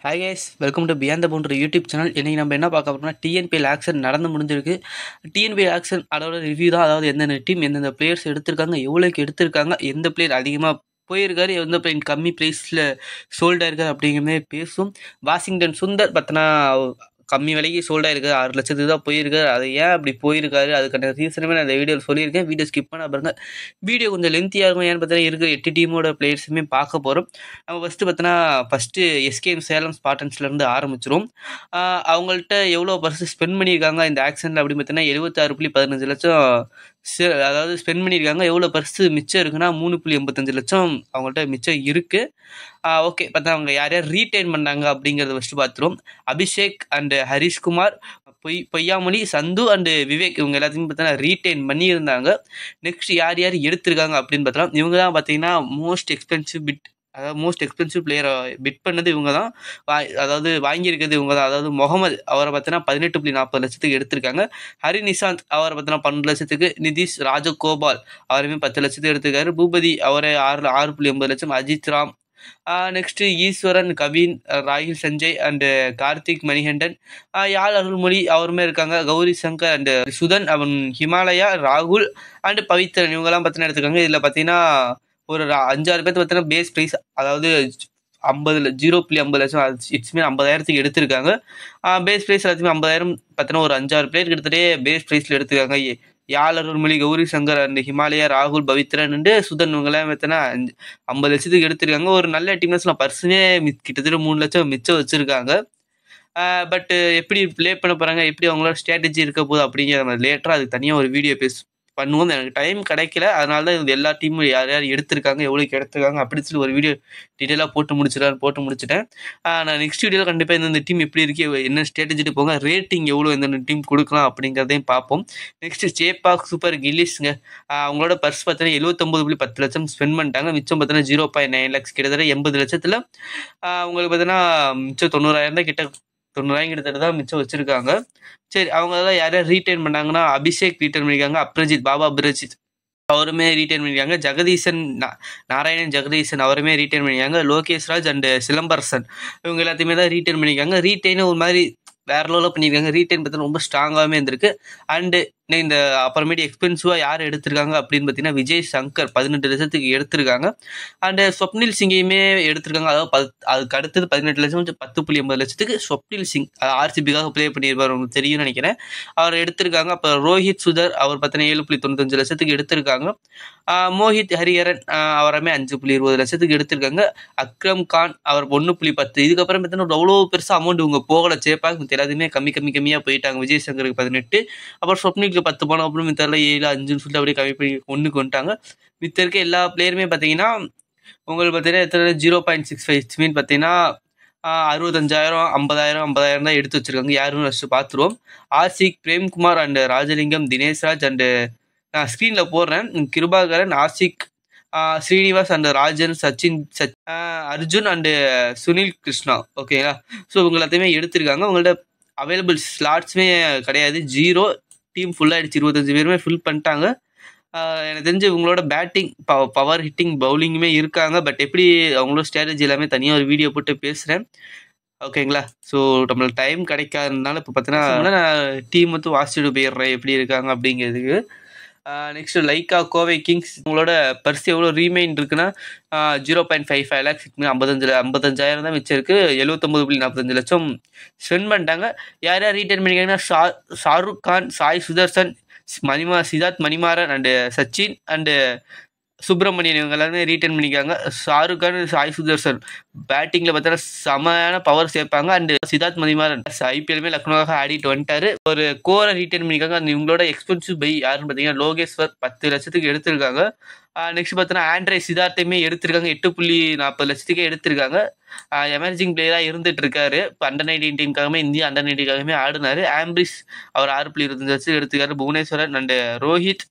Hi guys, welcome to beyond the boundary YouTube channel. இன்றைக்கி நம்ம என்ன பார்க்க போகிறோம்னா, டிஎன்பிஎல் ஆக்ஷன் நடந்து முடிஞ்சிருக்கு. டிஎன்பிஎல் ஆக்ஷன் அதோட ரிவ்யூ தான். அதாவது எந்தெந்த டீம் எந்தெந்த பிளேயர்ஸ் எடுத்திருக்காங்க, எவ்வளோக்கு எடுத்திருக்காங்க, எந்த பிளேயர் அதிகமாக போயிருக்காரு, எந்த பிளேயர் கம்மி ப்ரைஸில் சோல்டாக இருக்காரு அப்படிங்கிறதே பேசும். வாஷிங்டன் சுந்தர் பார்த்தனா கம்மி விலைக்கு சோல்டாக இருக்குது, 6 லட்சத்துக்கு தான் போயிருக்காரு. அது ஏன் அப்படி போயிருக்காரு, அதுக்கான ரீசனுமே நான் இந்த வீடியோவில் சொல்லியிருக்கேன். வீடியோ ஸ்கிப் பண்ண பாருங்க. வீடியோ கொஞ்சம் லென்த்தியாக இருக்கும். ஏன்னு பார்த்தீங்கன்னா இருக்கிற 8 டீமோட பிளேயர்ஸுமே பார்க்க போகிறோம். நம்ம ஃபஸ்ட்டு எஸ்கேஎம் சேலம் ஸ்பார்டன்ஸ்லேருந்து ஆரம்பிச்சிரும். அவங்கள்ட்ட எவ்வளோ பர்சன்ட் ஸ்பெண்ட் பண்ணியிருக்காங்க இந்த ஆக்ஷனில் அப்படின்னு பார்த்தீங்கன்னா 76.15 லட்சம் அதாவது ஸ்பெண்ட் பண்ணியிருக்காங்க. எவ்வளோ பர்ஸு மிச்சம் இருக்குன்னா 3.85 லட்சம் அவங்கள்ட்ட மிச்சம் இருக்குது. ஓகே, பார்த்தா அவங்க யார் யார் ரீட்டைன் பண்ணாங்க அப்படிங்கிறத ஃபஸ்ட்டு பார்த்துருவோம். Abhishek and Harishkumar, Poyyamozhi, Sandhu and Vivek இவங்க எல்லாத்தையுமே பார்த்தீங்கன்னா ரீட்டைன் பண்ணியிருந்தாங்க. நெக்ஸ்ட் யார் யார் எடுத்திருக்காங்க அப்படின்னு பார்த்தோம். இவங்க தான் பார்த்தீங்கன்னா மோஸ்ட் எக்ஸ்பென்சிவ் பிளேயரை பிட் பண்ணது இவங்க தான். அதாவது வாங்கியிருக்கிறது இவங்க தான். அதாவது முகமது அவரை பார்த்தீங்கன்னா 18.40 லட்சத்துக்கு எடுத்திருக்காங்க. ஹரி நிஷாந்த் அவரை பார்த்தீங்கன்னா 12 லட்சத்துக்கு. நிதிஷ் ராஜகோபால் அவரையுமே 10 லட்சத்துக்கு எடுத்திருக்காரு. பூபதி அவரை 6.80 லட்சம். அஜித் ராம், நெக்ஸ்ட் ஈஸ்வரன், கவின், ராகில் சஞ்சய் அண்டு கார்த்திக் மணிகண்டன், யாழ் அருள்மொழி அவருமே இருக்காங்க. கௌரி சங்கர் அண்டு சுதன், அவன் ஹிமாலயா, ராகுல் அண்டு பவித்ரன் இவங்கெல்லாம் பார்த்தீங்கன்னா எடுத்துருக்காங்க. இதில் பார்த்தீங்கன்னா ஒரு 5-6 பேர்த்து பார்த்தீங்கன்னா பேஸ் ப்ரைஸ் அதாவது 0.50 லட்சம் இட்ஸ்மே 50,000த்துக்கு எடுத்திருக்காங்க. பேஸ் ப்ரைஸ் எல்லாத்தையுமே 50,000 பார்த்தீங்கன்னா ஒரு 5-6 பேருக்கு எடுத்துகிட்டே பேஸ் ப்ரைஸில் எடுத்துருக்காங்க. யாழ் அருள்மொழி, கௌரி சங்கர் அண்ட் ஹிமாலயா, ராகுல், பவித்ரன் அண்டு சுதன் இவங்கெல்லாம் பார்த்தீங்கன்னா 50 லட்சத்துக்கு எடுத்திருக்காங்க. ஒரு நல்ல டீம்ஸ்லாம் பர்சனே கிட்டத்தட்ட 3 லட்சம் மிச்சம் வச்சுருக்காங்க. பட் எப்படி ப்ளே பண்ண போகிறாங்க, எப்படி அவங்களோட ஸ்ட்ராட்டஜி இருக்க போகுது அப்படிங்கிற நம்ம லேட்டராக அதுக்கு தனியாக ஒரு வீடியோ பண்ணுவோம். எனக்கு டைம் கிடைக்கல, அதனால தான் இது எல்லா டீமும் யார் யார் எடுத்திருக்காங்க, எவ்வளோக்கு எடுத்திருக்காங்க அப்படின்னு சொல்லி ஒரு வீடியோ டீட்டெயிலாக போட்டு முடிச்சிட்டேன். நான் நெக்ஸ்ட் வீடியோவில் கண்டிப்பாக இந்த டீம் எப்படி இருக்குது, என்ன ஸ்ட்ராட்டஜிட்டு போங்க, ரேட்டிங் எவ்வளோ எந்தெந்த டீம் கொடுக்கலாம் அப்படிங்கிறதையும் பார்ப்போம். நெக்ஸ்ட்டு சேப்பாக் சூப்பர் கில்லிஸ்ங்க. அவங்களோட பர்ஸ் பார்த்தீங்கன்னா 79.10 லட்சம் ஸ்பெண்ட் பண்ணிட்டாங்க. மிச்சம் பார்த்தீங்கன்னா 0.9 லேக்ஸ், கிட்டத்தட்ட 80 லட்சத்தில் அவங்களுக்கு பார்த்தீங்கன்னா மிச்சம் 90,000 தான் கிட்டத்தட்ட தான் மிச்சம் வச்சுருக்காங்க. சரி, அவங்க தான் யார் யார் ரீட்டைன் பண்ணாங்கன்னா, அபிஷேக் ரீட்டைன் பண்ணியிருக்காங்க. பாபா அப்ரஜித் அவருமே ரீட்டைன் பண்ணியிருக்காங்க. ஜெகதீசன், நாராயணன் ஜெகதீசன் அவருமே ரீட்டைன் பண்ணியிருக்காங்க. லோகேஷ் ராஜ் அண்டு சிலம்பரசன் இவங்க எல்லாத்தையுமே தான் ரீட்டைன் பண்ணியிருக்காங்க. ரீட்டைனு ஒரு மாதிரி வேற லெவலில் பண்ணியிருக்காங்க. ரீட்டைன் பார்த்தீங்கன்னா ரொம்ப ஸ்ட்ராங்காகவே இருந்திருக்கு. அண்டு இந்த அப்புறமேட்டு எக்ஸ்பென்சிவாக யார் எடுத்திருக்காங்க அப்படின்னு பார்த்தீங்கன்னா விஜய் சங்கர் 18 லட்சத்துக்கு எடுத்திருக்காங்க. அண்டு ஸ்வப்னில் சிங்கையுமே எடுத்திருக்காங்க. அதாவது அதுக்கு அடுத்தது 18 லட்சம் 10.80 லட்சத்துக்கு ஸ்வப்னில் சிங் ஆர்சிபிக்காக ப்ளே பண்ணியிருப்பார், உங்களுக்கு தெரியும்னு நினைக்கிறேன். அவர் எடுத்திருக்காங்க. அப்போ ரோஹித் சுதர் அவர் பார்த்தீங்கன்னா 7.95 லட்சத்துக்கு எடுத்திருக்காங்க. மோஹித் ஹரிஹரன் அவருமே 5.20 லட்சத்துக்கு எடுத்திருக்காங்க. அக்ரம் கான் அவர் 1.10. இதுக்கப்புறம் பார்த்தீங்கன்னா அவ்வளோ பெருசாக அமௌண்ட் இவங்க போகலை. சேப்பாக எல்லாத்தையுமே கம்மியாக போயிட்டாங்க. விஜய் சங்கருக்கு 18, அப்புறம் ஸ்வப்னிக்கு 10 போனோம். அப்புறம் மித்தரில் 7, 5ன்னு சொல்லிட்டு அப்படியே கம்மி பண்ணி 1க்கு வந்துட்டாங்க. மித்த இருக்க எல்லா பிளேயருமே பார்த்தீங்கன்னா உங்களுக்கு பார்த்தீங்கன்னா எத்தனை 0.65 மீன் பார்த்தீங்கன்னா 65,000, 50,000 தான் எடுத்து வச்சிருக்காங்க. யாருன்னு ஃபஸ்ட்டு பார்த்துருவோம். ஆசிக், பிரேம்குமார் அண்டு ராஜலிங்கம், தினேஷ்ராஜ் அண்டு நான் ஸ்க்ரீனில் போடுறேன். Kirubakaran, Ashik, Srinivas and Rajan, Sachin, Arjun and Sunil Krishna. ஓகேங்களா? ஸோ இவங்க எல்லாத்தையுமே எடுத்திருக்காங்க. அவங்கள்ட்ட அவைலபிள் ஸ்லாட்ஸுமே கிடையாது. 0 டீம் ஃபுல்லாகிடுச்சு. 25 பேருமே ஃபில் பண்ணிட்டாங்க. எனக்கு தெரிஞ்சு இவங்களோட பேட்டிங் பவர் ஹிட்டிங் பவுலிங்குமே இருக்காங்க. பட் எப்படி அவங்களோட ஸ்ட்ராட்டஜி எல்லாமே தனியாக ஒரு வீடியோ போட்டு பேசுகிறேன். ஓகேங்களா? ஸோ நம்மளுக்கு டைம் கிடைக்காததுனால இப்போ பார்த்தீங்கன்னா நான் டீம் வந்து வாசிட்டு போயிடுறேன் எப்படி இருக்காங்க அப்படிங்கிறதுக்கு. நெக்ஸ்ட் லைக்கா கோவை கிங்ஸ் உங்களோட பர்ஸ் எவ்வளோ ரீமைன் இருக்குன்னா 0.55 லேக்ஸ் 55,000 தான் மிச்சம் இருக்குது. 79.45 லட்சம் ஸ்பெண்ட் பண்ணிட்டாங்க. யார் யார் ரீட்டைன் பண்ணியிருக்காங்கன்னா ஷாருக் கான், சாய் சுதர்சன், சித்தார்த் மணிமாறன் அண்டு சச்சின் அண்டு சுப்பிரமணியன் இவங்க எல்லாருமே ரீட்டைன் பண்ணிக்காங்க. ஷாருக் கான், சாய் சுதர்சன் பேட்டிங்கில் பார்த்தீங்கன்னா செமையான பவர் சேர்ப்பாங்க. அண்டு சித்தார்த் மணிமாறன் ஐபிஎல்மே லக்னோவாக ஆடிட்டு வந்துட்டாரு. ஒரு கோரை ரீட்டைன் பண்ணிக்காங்க. அந்த இவங்களோட எக்ஸ்பென்சிவ் பை யாருன்னு பார்த்தீங்கன்னா லோகேஸ்வர் 10 லட்சத்துக்கு எடுத்திருக்காங்க. நெக்ஸ்ட் பார்த்தீங்கன்னா ஆண்ட்ரே சித்தார்த்தையுமே எடுத்திருக்காங்க. 8.40 லட்சத்துக்கே எடுத்திருக்காங்க. எமர்ஜிங் பிளேயராக இருந்துட்டு இருக்காரு. இப்போ அண்டர்-19 டீமுக்காகவே இந்தியா அண்டர்-19க்காகவே ஆடினாரு. ஆம்பிரிஷ் அவர் 6.25 லட்சத்துக்கு எடுத்திருக்காரு. புவனேஸ்வரன் அண்டு ரோஹித்,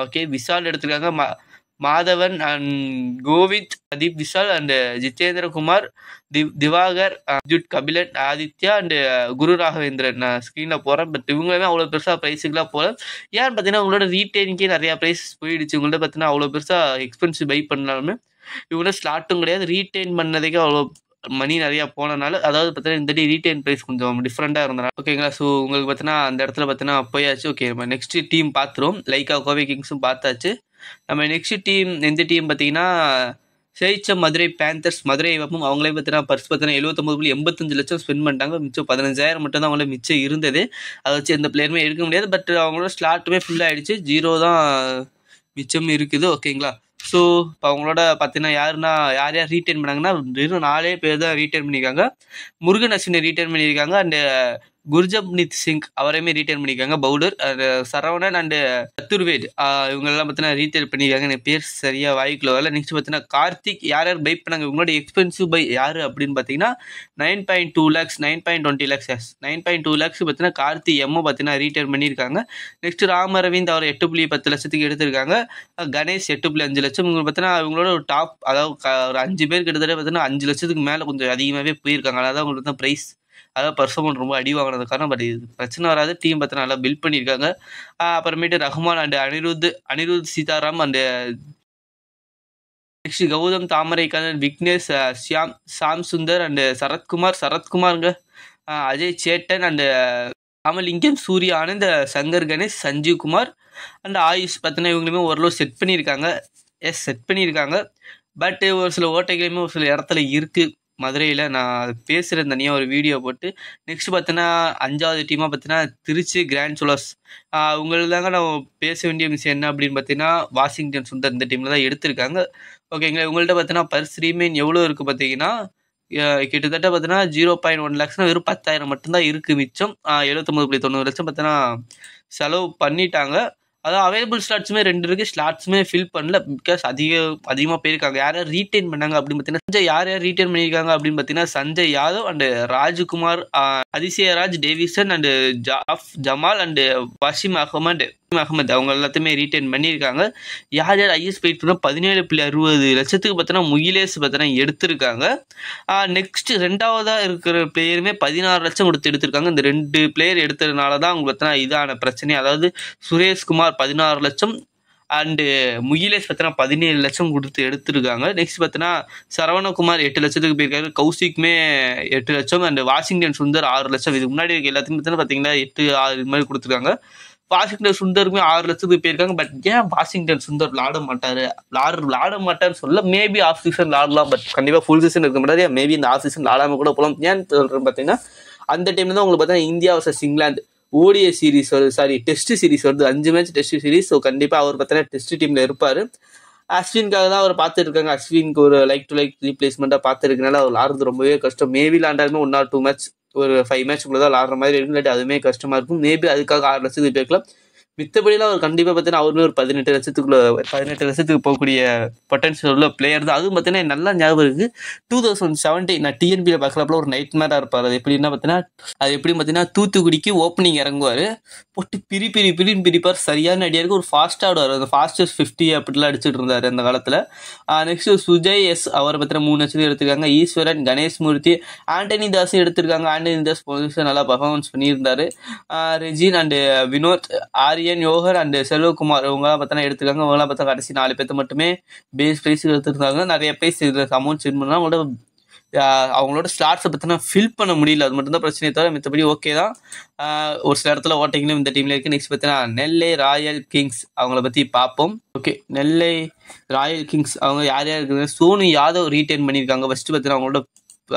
ஓகே, விஷால் எடுத்திருக்காங்க. மாதவன் அண்ட் கோவிந்த், பிரதீப் விஷால் அண்ட் ஜிதேந்திரகுமார், திவாகர், அர்ஜுட், கபிலன், ஆதித்யா அண்டு குரு ராகவேந்திரன் நான் ஸ்க்ரீனில் போகிறேன். பட் இவங்களுமே அவ்வளோ பெருசாக ப்ரைஸுக்கெலாம் போகல. ஏன்னு பார்த்தீங்கன்னா உங்களோட ரீட்டைனுக்கே நிறையா ப்ரைஸ் போயிடுச்சு. உங்கள்கிட்ட பார்த்தீங்கன்னா அவ்வளோ பெருசாக எக்ஸ்பென்சிவ் பை பண்ணாலுமே இவங்களோட ஸ்லாட்டும் கிடையாது. ரீட்டைன் பண்ணதுக்கே அவ்வளோ மணி நிறையா போனனால, அதாவது பார்த்தீங்கன்னா இந்த ரீட்டைன் ப்ரைஸ் கொஞ்சம் டிஃப்ரெண்ட்டாக இருந்தனால ஓகேங்களா. ஸோ உங்களுக்கு பார்த்தீங்கன்னா அந்த இடத்துல பார்த்தீங்கன்னா போயாச்சு. ஓகே, நம்ம நெக்ஸ்ட் டீம் பார்த்துருவோம். லைக்கா கோவை கிங்ஸும் பார்த்தாச்சு. நம்ம நெக்ஸ்ட் டீம் எந்த டீம் பார்த்தீங்கன்னா ஜெயிச்ச மதுரை பேந்தர்ஸ். மதுரை வெப்பம் அவங்களே பார்த்தீங்கன்னா பர்ஸ் பார்த்தீங்கன்னா 79.85 லட்சம் ஸ்பெண்ட் பண்ணிட்டாங்க. மிச்சம் 15,000 மட்டும் தான் அவங்களே மிச்சம் இருந்தது. அதை வச்சு எந்த பிளேயருமே எடுக்க முடியாது. பட் அவங்களோட ஸ்லாட்டுமே ஃபுல்லாகிடுச்சு. 0 தான் மிச்சம் இருக்குது. ஓகேங்களா. ஸோ இப்போ அவங்களோட பார்த்தீங்கன்னா யார் யார் ரீட்டைன் பண்ணாங்கன்னா வெறும் 4 பேர் தான் ரீட்டைன் பண்ணியிருக்காங்க. முருகன் அஸ்வினை ரீட்டைன் பண்ணியிருக்காங்க. அண்டு குர்ஜப்னீத் சிங் அவரையுமே ரீட்டைன் பண்ணியிருக்காங்க பவுலர். சரவணன் அண்டு சத்துர்வேட் இவங்கெல்லாம் பார்த்தீங்கன்னா ரீட்டைன் பண்ணியிருக்காங்க. எனக்கு பேர் சரியாக வாய்க்குள்ள வரல. நெக்ஸ்ட் பார்த்தீங்கன்னா கார்த்திக் யார் பை பண்ணாங்க. இவங்களோட எக்ஸ்பென்சிவ் பை யார் அப்படின்னு பார்த்தீங்கன்னா 9.2 lakhs 9.20 lakhs 9.2 lakhs பார்த்தீங்கன்னா கார்த்திக் எம்மோ பார்த்தீங்கன்னா ரீட்டைன் பண்ணியிருக்காங்க. நெக்ஸ்ட் ராம் அரவிந்த் அவர் 8.10 லட்சத்துக்கு எடுத்திருக்காங்க. கணேஷ் 8.5 லட்சம். இவங்க பார்த்தீங்கன்னா இவங்களோட ஒரு டாப், அதாவது ஒரு 5 பேர் கிட்டத்தட்ட பார்த்தீங்கன்னா 5 லட்சத்துக்கு மேலே கொஞ்சம் அதிகமாகவே போயிருக்காங்க. அதாவது அவங்களுக்கு தான் ப்ரைஸ், அதாவது பர்ஃபார்மன்ஸ் ரொம்ப அடி வாங்கினது காரணம். பட் இது பிரச்சனை வராது. டீம் பார்த்து நல்லா பில்ட் பண்ணியிருக்காங்க. அப்புறமேட்டு Rahman and Anirudh Seetharam and next Gautam தாமரைக்கான விக்னேஷ் சாம் சுந்தர் அண்டு சரத்குமாருங்க, அஜய் சேட்டன் அண்டு ராமலிங்கம், சூர்யா ஆனந்த், சங்கர் கணேஷ், சஞ்சீவ் குமார் அண்ட் ஆயுஷ் பார்த்தீங்கன்னா இவங்களுமே ஓரளவு செட் பண்ணியிருக்காங்க. பட் ஒரு சில ஓட்டைகளுமே ஒரு சில இடத்துல இருக்குது மதுரையில். நான் பேசுகிறேன் தனியாக ஒரு வீடியோ போட்டு. நெக்ஸ்ட் பார்த்தீங்கன்னா 5வது டீமாக பார்த்தீங்கன்னா திருச்சி கிராண்ட் சோலர்ஸ். உங்களுக்கு தாங்க நான் பேச வேண்டிய விஷயம் என்ன அப்படின்னு பார்த்தீங்கன்னா வாஷிங்டன் சுந்தர் இந்த டீமில் தான் எடுத்திருக்காங்க. ஓகேங்களா. இவங்கள்ட்ட பார்த்தீங்கன்னா பர்ஸ் ரீமெயின் எவ்வளோ இருக்குது பார்த்தீங்கன்னா கிட்டத்தட்ட பார்த்தீங்கன்னா 0.1 lakhs வெறும் 10,000 மட்டும்தான் இருக்குது மிச்சம். 79.90 லட்சம் பார்த்தீங்கன்னா செலவு பண்ணிட்டாங்க. அதாவது அவைலபிள் ஸ்லாட்ஸுமே 2 இருக்குது. ஸ்லாட்ஸுமே ஃபில் பண்ணல பிகாஸ் அதிகமாக போயிருக்காங்க. யார் யார் ரீட்டைன் பண்ணாங்க அப்படின்னு பார்த்தீங்கன்னா யார் ரீட்டைன் பண்ணியிருக்காங்க அப்படின்னு பார்த்தீங்கன்னா Sanjay Yadav and Rajkumar, Athisayaraj, Davidson and Jamal and Waseem Ahmed அவங்க எல்லாத்தையுமே ரீட்டைன் பண்ணியிருக்காங்க. யார் ஐஎஸ் போயிட்டு 17.60 லட்சத்துக்கு பார்த்தீங்கன்னா முகிலேஷ் பார்த்தீங்கன்னா எடுத்திருக்காங்க. நெக்ஸ்ட் 2வதாக இருக்கிற பிளேயருமே 16 லட்சம் கொடுத்து எடுத்திருக்காங்க. இந்த 2 பிளேயர் எடுத்ததுனால தான் அவங்க பார்த்தீங்கன்னா இதான பிரச்சனை. அதாவது சுரேஷ்குமார் 16 லட்சம் அண்டு முகிலேஷ் பார்த்தீங்கன்னா 17 லட்சம் கொடுத்து எடுத்திருக்காங்க. நெக்ஸ்ட் பார்த்தீங்கன்னா சரவணகுமார் 8 லட்சத்துக்கு போயிருக்காரு. கௌசிக்குமே 8 லட்சம் அண்டு வாஷிங்டன் சுந்தர் 6 லட்சம். இதுக்கு முன்னாடி எல்லாத்தையும் பார்த்தீங்கன்னா 8, 6 இது மாதிரி கொடுத்துருக்காங்க. வாஷிங்டன் சுந்தருக்குமே 6 லட்சத்துக்கு போயிருக்காங்க. பட் ஏன் வாஷிங்டன் சுந்தர் விளாட மாட்டாருன்னு சொல்ல, மேபி ஆஃப் சீசன் விளாடலாம். பட் கண்டிப்பாக ஃபுல் சீசன் இருக்க மாட்டாரு. மேபி இந்த ஆஃப் சீசன் விளாடாம கூட போகலாம். ஏன்னு சொல்கிறேன் பார்த்தீங்கன்னா அந்த டைம்ல தான் உங்களுக்கு பார்த்தீங்கன்னா India versus England ODI series வருது, டெஸ்ட் சீரிஸ் வருது, 5 மேட்ச் டெஸ்ட் சீரிஸ். ஸோ கண்டிப்பாக அவர் பார்த்தீங்கன்னா டெஸ்ட் டீமில் இருப்பார். அஸ்வின்காக தான் அவர் பார்த்துருக்காங்க. அஸ்வினுக்கு ஒரு லைக் டு லைக் ரீப்ளேஸ்மெண்ட்டாக பார்த்துருக்கனால அவர் விளாடுறது ரொம்பவே கஷ்டம். மேபி விளாண்டாலுமே 1 or 2 மேட்ச் ஒரு 5 மேட்ச்க்குள்ள தான் விளாடுற மாதிரி இருக்கும். இல்லாட்டி அதுவுமே கஷ்டமாக இருக்கும். மேபி அதுக்காக 6 லட்சத்துக்கு போய்க்கலாம். மித்தபடியெல்லாம் அவர் கண்டிப்பாக பார்த்தீங்கன்னா அவருமே ஒரு 18 லட்சத்துக்கு போகக்கூடிய பொட்டன்ஷியல் உள்ள பிளேயர் தான். அதுவும் பார்த்தீங்கன்னா நல்லா ஞாபகம் இருக்குது 2017 நான் டிஎன்பியில் பார்க்குறப்பல ஒரு நைட் மேராக இருப்பார். அது எப்படின்னு பார்த்தீங்கன்னா தூத்துக்குடிக்கு ஓப்பனிங் இறங்குவார், போட்டு பிரிப்பார். சரியான ஐடியா இருக்குது. ஒரு ஃபாஸ்ட்டாக ஆடுவார். அந்த ஃபாஸ்டஸ்ட் 50 அப்படிலாம் அடிச்சுட்டு இருந்தார் அந்த காலத்தில். நெக்ஸ்ட் சுஜய் எஸ் அவரை பார்த்தீங்கன்னா 3 லட்சத்துக்கு எடுத்திருக்காங்க. ஈஸ்வரன், கணேஷ் மூர்த்தி, ஆண்டனி தாஸும் எடுத்திருக்காங்க. ஆண்டனி தாஸ் பொசிஷன் நல்லா பர்ஃபார்மன்ஸ் பண்ணியிருந்தாரு. ரெஜின் அண்டு வினோத், ஆரியன், யோகர் அண்ட் செல்வகுமார் இவங்களாம் பார்த்தா எடுத்துருக்காங்க. இவங்களாம் பார்த்தா கடைசி 4 பேர்த்து மட்டுமே பேஸ் ப்ரைஸ் எடுத்துருக்காங்க. நிறைய ப்ரைஸ் அமௌண்ட் சென்ட் பண்ணால் அவங்களோட ஸ்லாட்ஸை பார்த்தீங்கன்னா ஃபில் பண்ண முடியல. அது மட்டும் தான் பிரச்சனையை தவிர மற்றபடி ஓகே தான். ஒரு சில இடத்துல ஓட்டிங்களும் இந்த டீமில் இருக்குது. நெக்ஸ்ட் பார்த்தீங்கன்னா நெல்லை ராயல் கிங்ஸ் அவங்கள பற்றி பார்ப்போம். ஓகே, நெல்லை ராயல் கிங்ஸ் அவங்க யார் இருக்குது. சோனு யாதவ் ரீட்டைன் பண்ணியிருக்காங்க. ஃபஸ்ட்டு பார்த்தீங்கன்னா அவங்களோட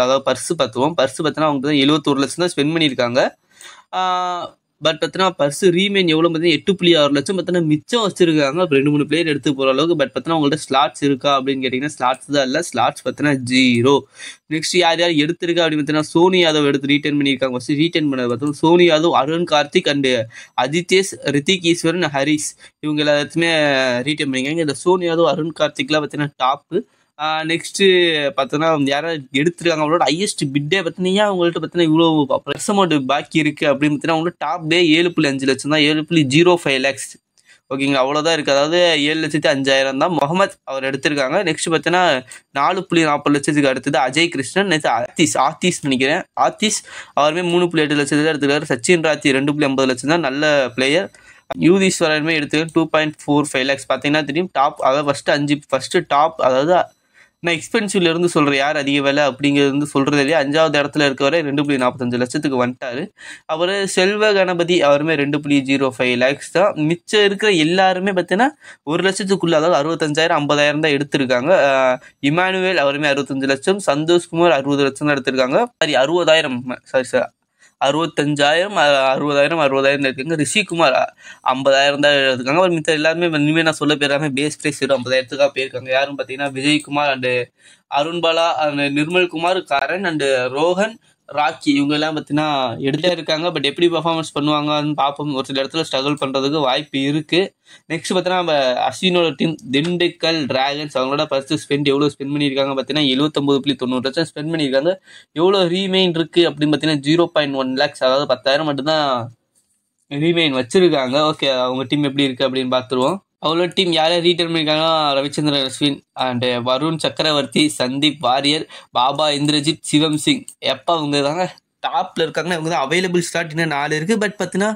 அதாவது பர்ஸு பார்த்தீங்கன்னா அவங்க 71 லட்சம் தான் ஸ்பெண்ட் பண்ணியிருக்காங்க. பட் பார்த்தீங்கன்னா பர்ஸ் ரீமெயின் எவ்வளோ பார்த்தீங்கன்னா 8.6 லட்சம் பார்த்தீங்கன்னா மிச்சம் வச்சிருக்காங்க. 2-3 பிளேயர் எடுத்து போகிற அளவுக்கு. பட் பார்த்தீங்கன்னா உங்கள்கிட்ட ஸ்லாட்ஸ் இருக்கா அப்படின்னு கேட்டிங்கன்னா ஸ்லாட்ஸ் தான் இல்லை. ஸ்லாட்ஸ் பார்த்தீங்கன்னா 0. நெக்ஸ்ட் யார் எடுத்திருக்கா அப்படின்னு பார்த்தீங்கன்னா சோனி யாதவ் எடுத்து ரீட்டைன் பண்ணியிருக்காங்க. ஃபஸ்ட்டு ரீட்டைன் பண்ணது பார்த்தோம் சோனி யாதவ், அருண் கார்த்திக் அண்டு அதித்தேஷ், ரித்திக் ஈஸ்வரன், ஹரிஸ் இவங்க எல்லாத்துமே ரீட்டைன் பண்ணியிருக்காங்க. இந்த சோனி யாதவ், அருண் கார்த்திக்லாம் பார்த்தீங்கன்னா டாப்பு. நெக்ஸ்ட்டு பார்த்தோன்னா யாராவது எடுத்துருக்காங்க. அவங்களோட ஹையஸ்ட் பிட்டே பார்த்தீங்கன்னா அவங்கள்ட்ட பார்த்தீங்கன்னா இவ்வளோ ப்ளஸ் அமௌண்ட் பாக்கி இருக்குது அப்படின்னு பார்த்தீங்கன்னா அவங்களோட டாப் டே 7.5 லட்சம் தான், 7.05 lakhs. ஓகேங்களா, அவ்வளோதான் இருக்குது. அதாவது 7,05,000 தான். முகமது அவர் எடுத்திருக்காங்க. நெக்ஸ்ட் பார்த்தீங்கன்னா 4.40 லட்சத்துக்கு அடுத்தது அஜய் கிருஷ்ணன், நெக்ஸ்ட் ஆத்தீஸ் நினைக்கிறேன். ஆத்தீஸ் அவருமே 3.8 லட்சத்துக்கு எடுத்துருக்காரு. சச்சின் ராத்தி 2.50 லட்சம் தான், நல்ல பிளேயர். யூதீஸ்வரனுமே எடுத்துக்க 2.45 lakhs. பார்த்தீங்கன்னா தெரியும் டாப், அதாவது ஃபஸ்ட்டு டாப், அதாவது நான் எக்ஸ்பென்சிவ்ல இருந்து சொல்கிறேன் யார் அதிக விலை அப்படிங்கிறது வந்து சொல்கிறது இல்லையா. 5வது இடத்துல இருக்கவரை 2.45 லட்சத்துக்கு வந்துட்டார். அவர் செல்வ கணபதி அவருமே 2.05 லேக்ஸ் தான். மிச்சம் இருக்கிற எல்லாருமே பார்த்தீங்கன்னா 1 லட்சத்துக்குள்ள, அதாவது 65,000 50,000 தான் எடுத்திருக்காங்க. இமானுவேல் அவருமே 65 லட்சம், சந்தோஷ்குமார் 60 லட்சம் தான் எடுத்திருக்காங்க. சாரி 60,000, சாரி 65,000 60,000 இருக்காங்க. ரிஷிகுமார் 50,000 தான் எடுத்துருக்காங்க. ஒரு மித்த எல்லாருமே இனிமேல் நான் சொல்ல போயிடாம பேஸ் ப்ரைஸ் 50,000 போயிருக்காங்க. யாரும் பார்த்தீங்கன்னா Vijaykumar and Arunbala and Nirmalkumar, Karan and Rohan, Rocky இவங்க எல்லாம் பார்த்தீங்கன்னா எடுத்தே இருக்காங்க. பட் எப்படி பர்ஃபார்மன்ஸ் பண்ணுவாங்கன்னு பார்ப்போம். ஒரு சில இடத்துல ஸ்ட்ரகிள் பண்ணுறதுக்கு வாய்ப்பு இருக்குது. நெக்ஸ்ட் பார்த்தீங்கன்னா நம்ம அஸ்வினோட டீம் திண்டுக்கல் டிராகன்ஸ், அவங்களோட ஃபர்ஸ்ட் ஸ்பெண்ட் எவ்வளோ ஸ்பெண்ட் பண்ணியிருக்காங்க பார்த்தீங்கன்னா 79.90 லட்சம் ஸ்பெண்ட் பண்ணியிருக்காங்க. எவ்வளோ ரீமெயின் இருக்குது அப்படின்னு பார்த்தீங்கன்னா 0.1 லேக்ஸ், அதாவது 10,000 மட்டும்தான் ரீமெயின் வச்சிருக்காங்க. ஓகே, அவங்க டீம் எப்படி இருக்குது அப்படின்னு பார்த்துருவோம். அவ்வளோ டீம் யார் யார் ரீட்டர்ன் பண்ணியிருக்காங்கன்னா ரவிச்சந்திரன் அஸ்வின் அண்ட் வருண் சக்கரவர்த்தி, சந்தீப் வாரியர், பாபா இந்திரஜித், சிவம் சிங். எப்போ அவங்க தாங்க டாப்பில் இருக்காங்கன்னா இவங்க தான் அவைலபிள் ஸ்லாட் இன்னும் 4 இருக்குது. பட் பார்த்தீங்கன்னா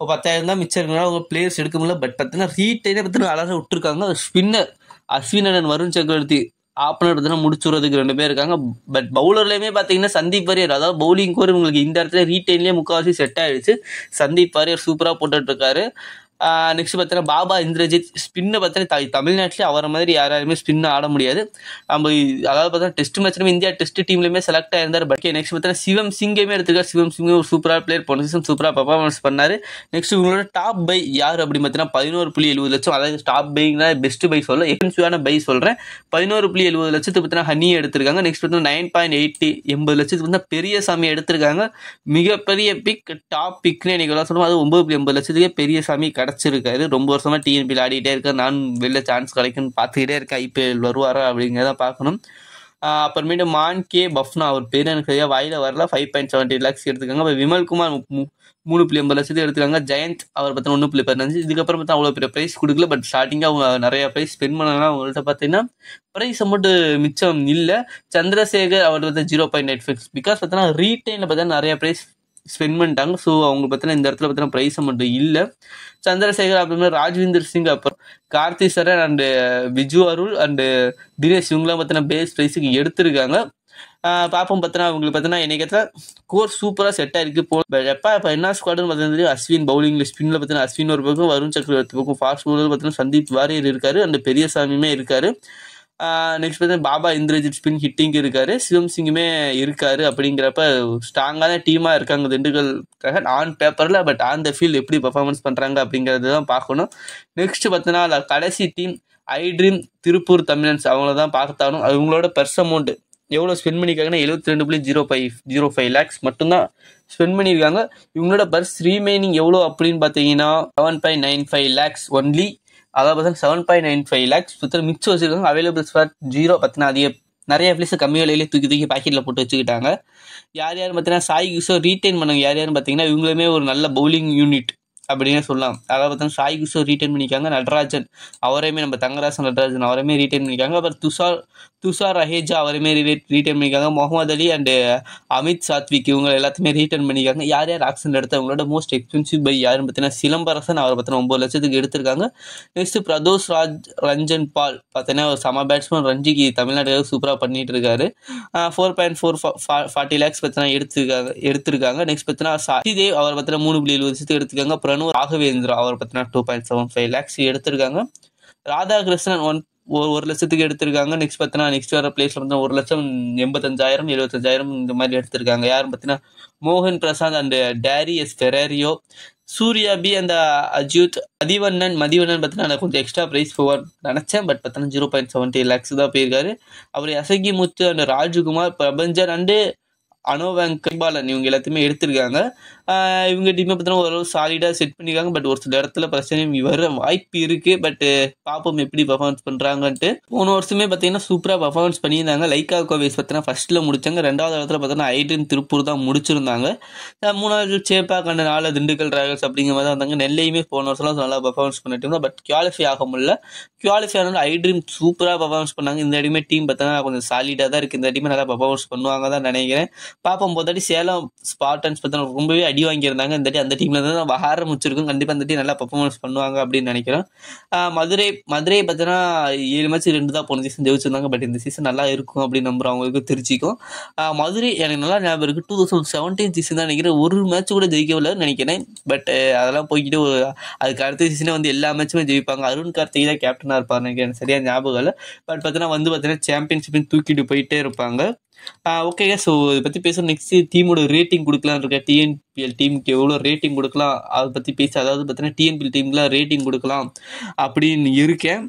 10,000 தான் மிச்சம் இருக்கிறனால அவங்க பிளேயர்ஸ் எடுக்க முடியல. பட் பார்த்தீங்கன்னா ரீட்டைனே பார்த்தீங்கன்னா அழகாக விட்டுருக்காங்க. ஸ்பின்னர் அஸ்வின் அண்ட் வருண் சக்கரவர்த்தி, ஆப்பனர் பார்த்தீங்கன்னா முடிச்சுறதுக்கு 2 பேர் இருக்காங்க. பட் பவுலர்லேயுமே பார்த்தீங்கன்னா சந்தீப் வாரியர், அதாவது பவுலிங் கோர் உங்களுக்கு இந்த இடத்துல ரீட்டைன்லேயே முக்கால்வாசி செட் ஆகிடுச்சு. சந்தீப் வாரியர் சூப்பராக போட்டுட்ருக்காரு. நெக்ஸ்ட் பார்த்தீங்கன்னா பாபா இந்திரஜித், ஸ்பின்னை பார்த்தீங்கன்னா தமிழ்நாட்டிலே அவரை மாதிரி யாராலுமே ஸ்பின்னை ஆட முடியாது. நம்ம அதாவது பார்த்தீங்கன்னா டெஸ்ட் மேட்ச்லுமே இந்தியா டெஸ்ட் டீம்லேயுமே செலக்ட் ஆயிருந்தார். பட் நெக்ஸ்ட் பார்த்தீங்கன்னா சிவம் சிங்கையுமே எடுத்துக்காரு. சிவம் சிங் ஒரு சூப்பராக பிளேயர், போன சீசன் சூப்பராக பர்ஃபார்மன்ஸ் பண்ணார். நெக்ஸ்ட் இவங்களோட டாப் பை யார் அப்படின்னு பார்த்தீங்கன்னா 11.70 லட்சம், அதாவது டாப் பைனா பெஸ்ட் பை சொல்ல, எக்ஸ்பென்சிவான பை சொல்கிறேன். 11.70 லட்சத்துக்கு பார்த்தீங்கன்னா ஹனியை எடுத்திருக்காங்க. நெக்ஸ்ட் பார்த்தீங்கன்னா 9.80 லட்சத்துக்கு வந்து பெரிய சாமி எடுத்திருக்காங்க. மிகப்பெரிய பிக், டாப் பிக்னு எனக்கு எல்லாம் சொல்லுவோம். அது 9.80 லட்சத்துக்கே பெரிய சாமி கிடச்சிருக்காரு. ரொம்ப வருஷமா டிஎன்பியில் ஆடிட்டே இருக்கேன். நான் வெளில சான்ஸ் கிடைக்குன்னு பார்த்துக்கிட்டே இருக்கேன். ஐபிஎல் வருவாரா அப்படிங்கிறத பார்க்கணும். அப்புறமேட்டு மான்கே பஃப்னா, அவர் பேர் எனக்கு சரியா வாயில வரல, 5.70 லேக்ஸ் எடுத்துக்காங்க. இப்போ விமல்குமார் 3.80 லட்சத்துக்கு எடுத்துக்காங்க. ஜெயந்த் அவர் பார்த்தா 1.15. இதுக்கப்புறம் பார்த்தா அவ்வளோ பெரிய ப்ரைஸ் கொடுக்கல. பட் ஸ்டார்டிங்காக அவங்க நிறைய ப்ரைஸ் ஸ்பெண்ட் பண்ணலாம். அவங்கள்ட்ட பார்த்தீங்கன்னா ப்ரைஸ் அமௌண்ட் மிச்சம் இல்லை. சந்திரசேகர் அவர் வந்து 0.85, பிகாஸ் பார்த்தீங்கன்னா ரீட்டைனில் பார்த்தீங்கன்னா நிறைய ப்ரைஸ் ஸ்பெண்ட் பண்ணிட்டாங்க. ஸோ அவங்க பார்த்தீங்கன்னா இந்த இடத்துல பார்த்தீங்கன்னா ப்ரைஸ் அமௌண்ட் இல்லை. சந்திரசேகர் அப்படின்னா ராஜ்விந்தர் சிங், அப்புறம் கார்த்தி சரண் அண்டு விஜு அருள் அண்டு தினேஷ் இவங்களாம் பார்த்தீங்கன்னா பேஸ் ப்ரைஸுக்கு எடுத்திருக்காங்க. பார்ப்போம் பார்த்தீங்கன்னா அவங்களுக்கு பார்த்தீங்கன்னா என்னைக்கு கோர் சூப்பராக செட் ஆயிருக்கு. இப்போ என்ன ஸ்குவாடுன்னு பார்த்தீங்கன்னா அஸ்வின் பவுலிங்கில், ஸ்பின்னில் பார்த்தீங்கன்னா அஸ்வின் ஒரு பக்கம், வருண் சக்கரவர்த்தி பக்கம், ஃபாஸ்ட் பவுலர் பார்த்தீங்கன்னா சந்தீப் வாரியர் இருக்காரு, அந்த பெரியசாமியுமே இருக்காரு. நெக்ஸ்ட் பார்த்தீங்கன்னா பாபா இந்திரஜித் ஸ்பின் ஹிட்டிங் இருக்காரு, சிவம் சிங்குமே இருக்காரு. அப்படிங்கிறப்ப ஸ்ட்ராங்கான டீமாக இருக்காங்க திண்டுக்கல் ஆன் பேப்பரில். பட் ஆன் த ஃபீல்ட் எப்படி பர்ஃபார்மன்ஸ் பண்ணுறாங்க அப்படிங்கிறது தான் பார்க்கணும். நெக்ஸ்ட் பார்த்தீங்கன்னா கடைசி டீம் ஐட்ரீம் திருப்பூர் தமிழன்ஸ், அவங்கள தான் பார்த்தாலும் அவங்களோட பெர்ஸ் அமௌண்ட் எவ்வளோ ஸ்பெண்ட் பண்ணியிருக்காங்கன்னா 72.05 லேக்ஸ் மட்டும்தான் ஸ்பெண்ட் பண்ணியிருக்காங்க. இவங்களோட பர்ஸ் ரீமைனிங் எவ்வளோ அப்படின்னு பார்த்தீங்கன்னா 7.95 லேக்ஸ் ஒன்லி, அதாவது பார்த்தீங்கன்னா 7.95 லேக்ஸ் மிச்சம் வச்சுருக்காங்க. அவைலபிள் ஸ்பாட் 0 பார்த்தீங்கன்னா அதிக நிறைய பிளேஸ் கம்மி விலையிலே தூக்கி பாக்கெட்டில் போட்டு வச்சுக்கிட்டாங்க. யார் யாரும் பார்த்தீங்கன்னா சாய் கிஷோர் ரீட்டைன் பண்ணாங்க. யார் யாரும் பார்த்தீங்கன்னா இவங்களுமே ஒரு நல்ல பவுலிங் யூனிட் அப்படின்னு சொல்லலாம். அதாவது பார்த்தீங்கன்னா சாய் கிஷோர் ரீட்டைன் பண்ணிக்காங்க. நடராஜன் அவரையுமே, நம்ம தங்கராசன் நடராஜன் அவரையுமே ரீட்டைன் பண்ணிக்காங்க. அப்புறம் துஷார் அஹேஜா அவரையுமே ரீட்டைன் பண்ணிக்காங்க. முகமது அலி அண்டு அமித் சாத்விக் இவங்க எல்லாத்தையுமே ரீட்டைன் பண்ணிக்காங்க. யார் யார் ஆக்ஷன் எடுத்து அவங்களோட மோஸ்ட் எக்ஸ்பென்சிவ் பை யாருன்னு பார்த்தீங்கன்னா சிலம்பரசன், அவர் பார்த்தீங்கன்னா 9 லட்சத்துக்கு எடுத்திருக்காங்க. நெக்ஸ்ட் பிரதோஷ் ரஞ்சன் பால் பார்த்தீங்கன்னா ஒரு சம பேட்ஸ்மேன், ரஞ்சிக்கு தமிழ்நாட்டுக்காக சூப்பராக பண்ணிட்டு இருக்காரு. 4.40 லேக்ஸ் பார்த்தீங்கன்னா எடுத்திருக்காங்க. நெக்ஸ்ட் பார்த்தீங்கன்னா சசிதேவ் அவர் பார்த்தீங்கன்னா 3.70 லட்சத்துக்கு எடுத்துக்காங்க. பிரணு ராகவேந்திரா அவர் பார்த்தீங்கன்னா 2.75 லேக்ஸ் எடுத்திருக்காங்க. ராதாகிருஷ்ணன் 1 லட்சத்துக்கு எடுத்திருக்காங்க. நெக்ஸ்ட் பார்த்தீங்கன்னா நெக்ஸ்ட் வர பிளேஸ்ல வந்து 1,85,000 75,000 இந்த மாதிரி எடுத்திருக்காங்க. யாரும் பார்த்தீங்கன்னா மோகன் Prashanth and Daryl S Ferrario, Surya P அந்த அஜித் மதிவண்ணன் பார்த்தீங்கன்னா கொஞ்சம் எக்ஸ்ட்ரா ப்ரைஸ் போவார் நினச்சேன். பட் பார்த்தீங்கன்னா 0.70 லேக்ஸ் தான் போயிருக்காரு. அவர் அசகி முத்து அண்ட் ராஜ்குமார், பிரபஞ்சன் அண்டு அனோவங்கபாலன் இவங்க எல்லாத்தையுமே எடுத்திருக்காங்க. இவங்க டீமை பார்த்தீங்கன்னா ஓரளவு சாலிடாக செட் பண்ணியிருக்காங்க. பட் ஒரு சில இடத்துல பிரச்சனையும் வர வாய்ப்பு இருக்குது. பட் பார்ப்போம் எப்படி பர்ஃபார்மன்ஸ் பண்ணுறாங்கன்ட்டு. போன வருஷமே பார்த்தீங்கன்னா சூப்பராக பர்ஃபார்மன்ஸ் பண்ணியிருந்தாங்க. லைக்கா கோவேஸ் பார்த்தீங்கன்னா ஃபர்ஸ்ட்டில் முடிச்சாங்க. 2வது இடத்துல பார்த்தீங்கன்னா ஐட்ரீம் திருப்பூர் தான் முடிச்சிருந்தாங்க. 3வது சேப்பாக் அண்ட் 4 திண்டுக்கல் டிராகன்ஸ் அப்படிங்கிற மாதிரி தான் இருந்தாங்க. நெல்லையுமே போன வருஷம்லாம் நல்லா பர்ஃபார்மன்ஸ் பண்ணிட்டு இருந்தாங்க. பட் குவாலிஃபை ஆக முடியல. குவாலிஃபை ஆனாலும் ஐட்ரீம் சூப்பராக பர்ஃபார்மன்ஸ் பண்ணாங்க. இந்த டீமே டீம் பார்த்தீங்கன்னா கொஞ்சம் சாலிடாக தான் இருக்குது. இந்த டீமே நல்லா பர்ஃபார்மன்ஸ் பண்ணுவாங்க தான் நினைக்கிறேன். பார்ப்போம். போதாட்டி சேலம் ஸ்பார்டன்ஸ் பார்த்தீங்கன்னா ரொம்பவே அடி வாங்கியிருந்தாங்க. இந்த அந்த டீமில் தான் வர ஆரம்பிச்சிருக்கும். கண்டிப்பாக இந்த டீம் நல்லா பர்ஃபார்மன்ஸ் பண்ணுவாங்க அப்படின்னு நினைக்கிறேன். மதுரை பார்த்தீங்கன்னா 7 மேட்ச் 2 தான் போன சீசன் ஜெயிச்சிருந்தாங்க. பட் இந்த சீசன் நல்லா இருக்கும் அப்படின்னு நம்புறோம் அவங்களுக்கு திருச்சிக்கும். மதுரை எனக்கு நல்லா ஞாபகம் இருக்குது. 2017 சீசன் தான் நினைக்கிறேன். ஒரு மேட்ச் கூட ஜெயிக்கவில்லைன்னு நினைக்கிறேன். பட் அதெல்லாம் போய்கிட்டு அதுக்கு அடுத்த சீசனே வந்து எல்லா மேட்சுமே ஜெயிப்பாங்க. அருண் கார்த்திக் தான் கேப்டனாக இருப்பார் நினைக்கிறேன். சரியா ஞாபகம் இல்லை. பட் பார்த்தீங்கன்னா சாம்பியன்ஷிப்பையும் தூக்கிட்டு போயிட்டே இருப்பாங்க. ஓகேங்க. ஸோ இதை பற்றி பேசுகிற நெக்ஸ்ட் டீமோட ரேட்டிங் கொடுக்கலான்னு இருக்கேன். டிஎன்பிஎல் டீமுக்கு எவ்வளோ ரேட்டிங் கொடுக்கலாம் அதை பற்றி பேசி, அதாவது பார்த்தீங்கன்னா டிஎன்பிஎல் டீமுக்குலாம் ரேட்டிங் கொடுக்கலாம் அப்படின்னு இருக்கேன்.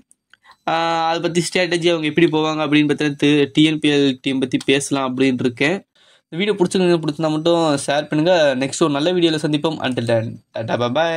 அதை பற்றி ஸ்ட்ராட்டஜி அவங்க எப்படி போவாங்க அப்படின்னு பார்த்தீங்கன்னா டிஎன்பிஎல் டீம் பற்றி பேசலாம் அப்படின்னு இருக்கேன். இந்த வீடியோ பிடிச்சிருந்தா மட்டும் ஷேர் பண்ணுங்கள். நெக்ஸ்ட் ஒரு நல்ல வீடியோவில் சந்திப்போம். Until then tata by.